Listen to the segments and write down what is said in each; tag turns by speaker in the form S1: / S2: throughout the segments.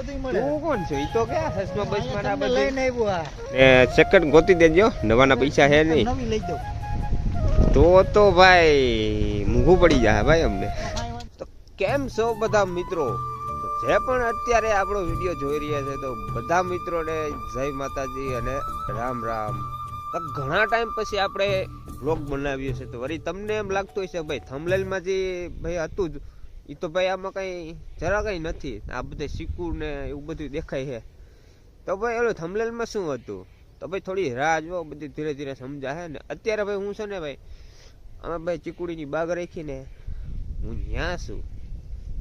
S1: તું કોણ છો? ઈ તો ક્યાં સસમા બસમાં ના બધું
S2: લઈને આવ્યો આ
S1: ને સેકન્ડ ગોતી દેજો, નવાના પૈસા હે નહીં
S2: નવી લઈ દઉં
S1: તો ભાઈ મૂંઘું પડી જાય ભાઈ અમને. તો કેમ છો બધા મિત્રો? જે પણ અત્યારે આપણો વિડીયો જોઈ રહ્યા છે તો બધા મિત્રોને જય માતાજી અને રામ રામ. તો ઘણા ટાઈમ પછી આપણે વ્લોગ બનાવ્યો છે તો વળી તમને એમ લાગતું હશે ભાઈ થંબનેલમાં જે ભાઈ હતું જ એ તો ભાઈ આમાં કંઈ જરા કંઈ નથી, આ બધે શીકું ને એવું બધું દેખાય છે. તો ભાઈ ઓલું થંબનેલમાં શું હતું તો ભાઈ થોડી રાહ જો, બધી ધીરે ધીરે સમજાશે ને. અત્યારે ભાઈ હું છે ને ભાઈ અમે ભાઈ ચીકુડીની બાગ રાખીને હું ત્યાં છું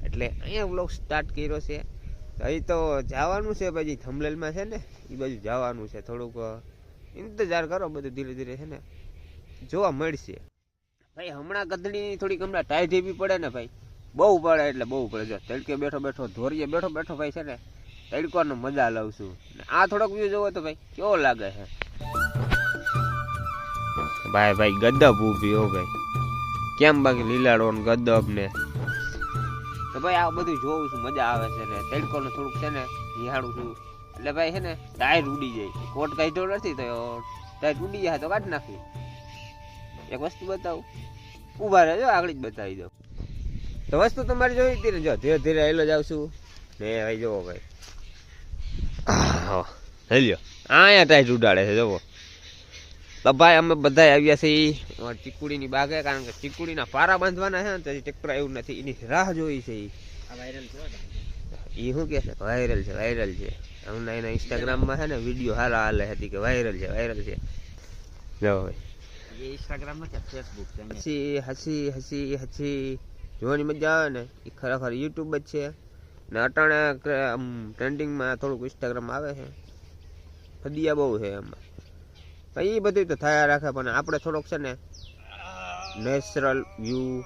S1: એટલે અહીંયા વ્લોગ સ્ટાર્ટ કર્યો છે. અહીં તો જવાનું છે ભાઈ, થંબનેલમાં છે ને એ બાજુ જવાનું છે, થોડુંક ઇંતજાર કરો, બધું ધીરે ધીરે છે ને જોવા મળશે. ભાઈ હમણાં ગધડીની થોડીક હમણાં ટાઈટ એવી પડે ને ભાઈ, બહુ પડે એટલે બહુ પડે. જો તડકે બેઠો બેઠો ધોરીએ બેઠો બેઠો ભાઈ છે ને તડકોનો મજા લઉં છું. આ થોડોક વ્યૂ જોવો તો ભાઈ કેવો લાગે છે ભાઈ. ભાઈ ગદબ ઊભી હો ભાઈ, કેમ બાકી લીલાડો ને ગદબ ને. તો ભાઈ આ બધું જોઉં છું, મજા આવે છે ને તડકોનું થોડુંક છે ને નિહાળું છું એટલે ભાઈ છે ને ટાયર ઉડી જાય. કોટ કાઢ્યો નથી તો ટાયર ઉડી જાય તો કાઢી નાખી. એક વસ્તુ બતાવું, ઊભા રહેજો આગળ જ બતાવી દઉં. તો વસ્તુ તમારી જોઈ હતી ને, જો ધીરે ધીરે હેલો જાઉં છું ને ભાઈ જોવો ભાઈ હેલ્યો અહીંયા ટાઈટ ઉડાડે છે જોવો. તો ભાઈ અમે બધા આવ્યા છીએ ચીકુડીની બાગે, કારણ કે ચીકુડીના પારા બાંધવાના છે ને તો ટ્રેક્ટર આવ્યું નથી, એની રાહ જોઈ છે. એ શું કે છે વાયરલ છે વાયરલ છે. હમણાં એના ઇન્સ્ટાગ્રામમાં છે ને વિડીયો હારા હાલે હતી કે વાયરલ છે વાયરલ છે. જો ભાઈ
S2: ઇન્સ્ટાગ્રામ નથી, ફેસબુક છે.
S1: હસી હસી હસી હસી જોવાની મજા આવે ને એ ખરેખર યુટ્યુબ જ છે ને. અટાણે ટ્રેન્ડિંગમાં થોડુંક ઇન્સ્ટાગ્રામ આવે છે, ફદિયા બહુ છે એમાં. એ બધું તો થયા રાખે પણ આપણે થોડોક છે ને નેચરલ વ્યૂ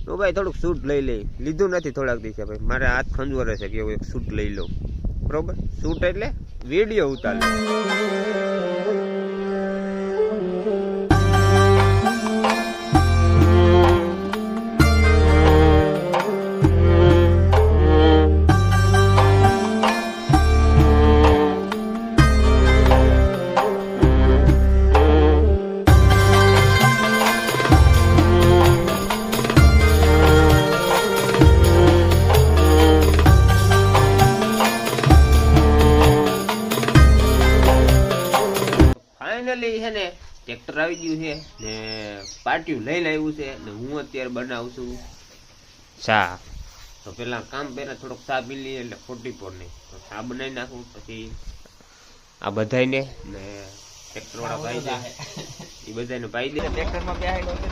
S1: નું ભાઈ થોડુંક શૂટ લઈ લીધું નથી થોડાક દિવસે ભાઈ. મારે હાથ ખંજવારે છે કે એવું એક શૂટ લઈ લઉં, બરોબર. શૂટ એટલે વિડીયો ઉતાર. ફાઇનલી છે ને ટ્રેક્ટર આવી ગયું છે ને પાટિયું લઈને આવ્યું છે ને હું અત્યારે બનાવું છું ચા. તો પેલા કામ પહેલા થોડોક ચા પી લઈએ એટલે ખોટી પર નહીં, તો ચા બનાવી નાખું. પછી આ બધાને ને ટ્રેક્ટર વાળા ભાઈ છે એ બધાને પાઈ દે. ટ્રેક્ટરમાં બેહાડ્યો છે,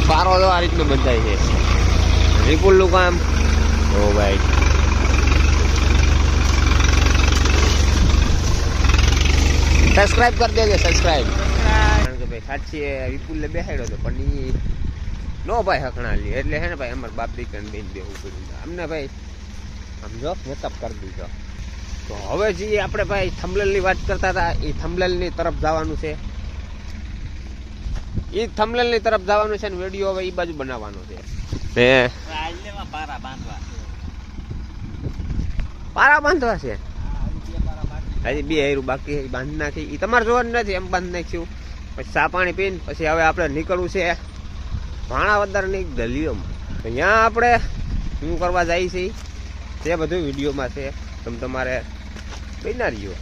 S1: પારો તો આ રીતનું બંધાય છે. વિપુલનું કામ ઓ ભાઈ સબસ્ક્રાઇબ કરી દેજો, સબસ્ક્રાઇબ. કારણ કે ભાઈ સાચી વિપુલને બેસાડ્યો હતો પણ એ નો ભાઈ હકણા લે એટલે હે ને ભાઈ અમારે બાપ દીકરાને બેન બેવું પડ્યું અમને ભાઈ સમજો મેકઅપ કરી દીધો. તો હવે જે આપણે ભાઈ થંબનેલની વાત કરતા હતા એ થંબનેલની તરફ જવાનું છે. એ થંબનેલની તરફ જવાનું છે ને વિડીયો હવે એ બાજુ બનાવવાનો છે. પારા બાંધવા છે હજી 2 હેરું બાકી બાંધી નાખી. એ તમારે જોવાનું નથી, એમ બાંધી નાખ્યું. પછી ચા પાણી પીને પછી હવે આપણે નીકળવું છે ભાણાવદરની ગલીઓમાં. ત્યાં આપણે શું કરવા જાય છે તે બધું વિડીયોમાં છે, તમે તમારે બના રહ્યો.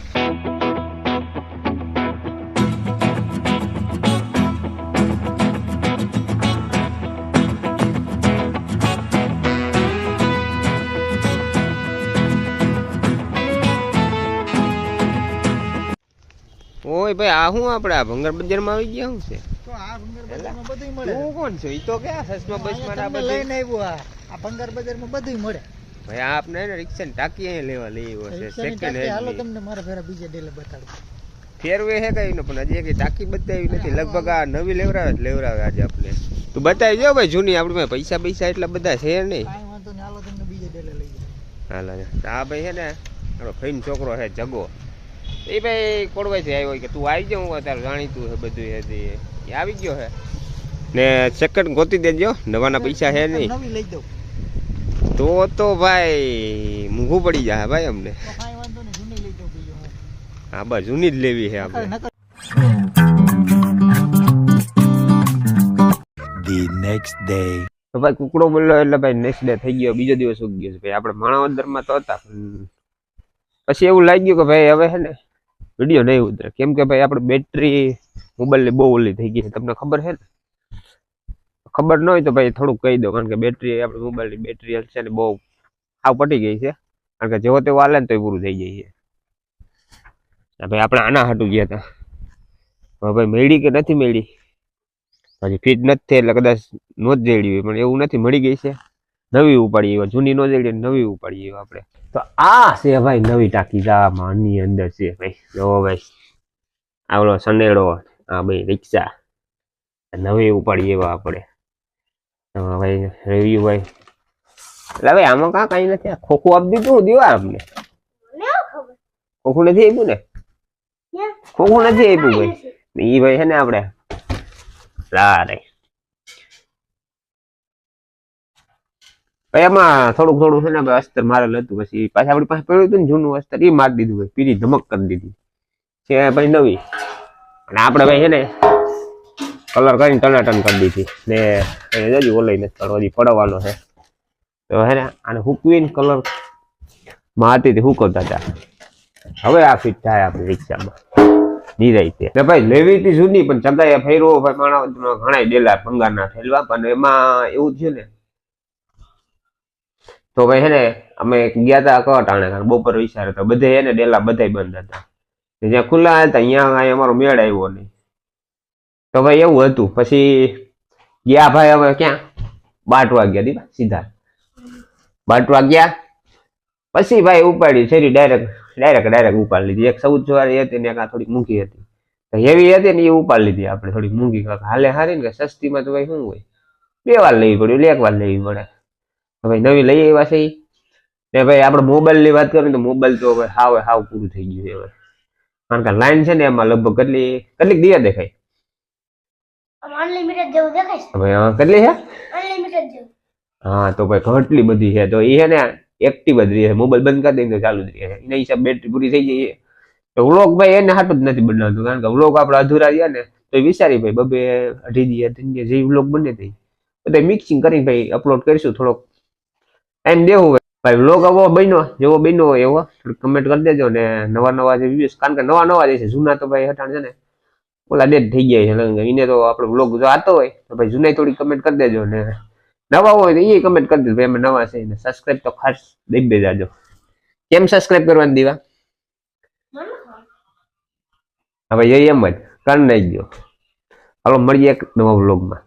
S1: ઓય ભાઈ આ શું આપણે આ ભંગાર બજારમાં આવી ગયા શું છે?
S2: તો આ ભંગાર બજારમાં બધું મળે.
S1: તું કોણ છો? ઈ તો ક્યાં સસમા બસમાં આ બધું
S2: લઈને આવ્યો આ ભંગાર બજારમાં બધું મળે
S1: ભાઈ. આપને ને રિક્ષા ની ટાંકી અહીંયા લેવા લઈ આવ્યો છે સેકન્ડ હેન્ડ.
S2: હાલો તમને મારા ફેરા બીજે ડેલે બતાડું.
S1: ફેરવે હે કઈ ને પણ હજી એક ટાંકી બતાવી નથી. લગભગ આ નવી લેવરાવે આજે આપણે. તું બતાવી જો ભાઈ જૂની આપણી પાસે પૈસા પૈસા એટલા બધા છે નહીં.
S2: કાંઈ વાંધો નહીં, હાલો તમને બીજે ડેલે લઈ જાઓ.
S1: હાલ આ ભાઈ છે ને આપણો ફઈન છોકરો છે જગો. એ ભાઈ કોડવાઈથી આવ્યો કે તું આવી જાઉં હું તારું જાણીતું છે બધું છે એ આવી ગયો છે ને સેકન્ડ ગોતી દેજો. નવાના પૈસા છે નહીં
S2: નવી લઈ દઉં
S1: તો ભાઈ મૂંઘું પડી જાય ભાઈ અમને.
S2: તો કાંઈ વાંધો નહીં, જૂની લઈ દઉં બીજું હું.
S1: હા બસ જૂની જ લેવી છે આપણે.
S2: નકર
S3: The next day.
S1: તો ભાઈ કુકડો બોલ્યો એટલે ભાઈ નેક્સ્ટ ડે થઈ ગયો. બીજો દિવસ ઉગી ગયો છે ભાઈ. આપણે માણાવદરમાં તો હતા પછી એવું લાગ્યું કે ભાઈ હવે છે ને વિડીયો નહીં ઉતરે. કેમ કે ભાઈ આપણે બેટરી મોબાઈલની બહુ ઓલી થઈ ગઈ છે. તમને ખબર છે ને? ખબર ન હોય તો ભાઈ થોડુંક કહી દો. કારણ કે બેટરી આપણે મોબાઈલની બેટરી છે ને બહુ હાવ પટી ગઈ છે. કારણ કે જેવો તેવો હાલે ને તો પૂરું થઈ જાય છે. ભાઈ આપણે આના હાટું ગયા હતા. હવે ભાઈ મેળી કે નથી મેળી હજી ફિટ નથી એટલે કદાચ નો જ જડી હોય. પણ એવું નથી, મળી ગઈ છે. નવી ઉપાડી એવા, જૂની નો જડી નવી ઉપાડી એવા આપણે. તો આ છે ભાઈ નવી ટાંકી. આમાં આની અંદર છે ભાઈ. જો ભાઈ આવડો સનેડો આ ભાઈ રિક્ષા નવી ઉપાડી એવા આપણે. ભાઈ રિવ્યુ ભાઈ એટલે ભાઈ આમાં કાં કઈ નથી. ખોખું આપી દીધું દેવા અમને. ખોખું નથી આપ્યું ને? ખોખું નથી આપ્યું ભાઈ. એ ભાઈ છે ને આપણે ભાઈ એમાં થોડુંક છે ને અસ્તર મારેલું હતું. પછી પાછા આપણી પાસે પડ્યું હતું ને જૂનું અસ્તર, એ મારી દીધું ભાઈ. પીરી ધમક કરી દીધી છે ભાઈ નવી. અને આપણે ભાઈ છે ને કલર કરીને ટનાટન કરી દીધી ને હજી ઓલાઈ નથી કરો, હજી પડવાનો છે. તો હે ને આને હુકવીને કલર માં હતી હુકવતા હતા. હવે આ ફિટ થાય આપણી રિક્ષામાં નિરાઈ છે. ભાઈ લેવી હતી જૂની પણ ચગાયા ફેરવો ભાઈ માણસ ઘણા ડેલા ભંગારના ઠેલવા. પણ એમાં એવું થયું ને તો ભાઈ હે ને અમે ગયા હતા કટાણે બપોર વિચાર હતો બધે હે ને ડેલા બધા બંધ હતા. જ્યાં ખુલ્લા હતા અહીંયા અમારો મેળ આવ્યો નહીં. તો ભાઈ એવું હતું. પછી ગયા ભાઈ હવે ક્યાં બાટવા ગયા દીપા સીધા બાટવા ગયા. પછી ભાઈ ઉપાડી શેરી ડાયરેક્ટ ઉપાડી લીધી. એક 1400 વાળી હતી ને થોડીક મૂંઘી હતી. હેવી હતી ને એ ઉપાડી લીધી આપણે થોડીક મૂંઘી. હાલે હારી ને કે સસ્તીમાં તો ભાઈ શું હોય, 2 વાર લેવી પડે એટલે 1 વાર લેવી પડે. ભાઈ નવી લઈ આવ્યા છે ને ભાઈ આપણે મોબાઈલ ની વાત કરીએ તો મોબાઈલ તો હવે હાવ પૂરું થઈ ગયું છે હવે. કારણ કે લાઈન છે ને એમાં લગભગ કેટલીક દિયા દેખાય
S4: અનલિમિટેડ જેવું દેખાય છે.
S1: ભાઈ કેટલી છે?
S4: અનલિમિટેડ જેવું.
S1: હા તો ભાઈ ઘટલી બધી છે. તો એ છે ને એક્ટિવ જ રહે છે. મોબાઈલ બંધ કરી દઈએ તો ચાલુ જ રહે છે. એના હિસાબ બેટરી પૂરી થઈ જાય. તો વ્લોગ ભાઈ એને હાટું જ નથી બનાવતું. કારણ કે વ્લોગ આપણે અધૂરા રહ્યા ને તો એ વિચારી ભાઈ 2-2.5 દી જે વ્લોગ બને તે બધા મિક્સિંગ કરીને ભાઈ અપલોડ કરીશું. થોડોક ટાઈમ દેવું ભાઈ. વ્લોગ આવો જેવો બન્યો હોય એવો કમેન્ટ કરી દેજો ને નવા જે વ્યૂઝ. કારણ કે નવા જે છે જૂના તો ભાઈ હટાણ છે ને ઓલા ડેડ થઈ ગયા છે. એને તો આપણે વ્લોગ જો આતો હોય તો ભાઈ જૂના થોડી કમેન્ટ કરી દેજો ને નવા હોય તો એ કમેન્ટ કરી દેજો ભાઈ અમે નવા છે ને સબસ્ક્રાઇબ તો ખાસ દઈ દેજો. કેમ સબસ્ક્રાઇબ કરવાની દીવા? હવે એમ જ કરી નાખજો. હાલો મળીએ એક નવા વ્લોગમાં.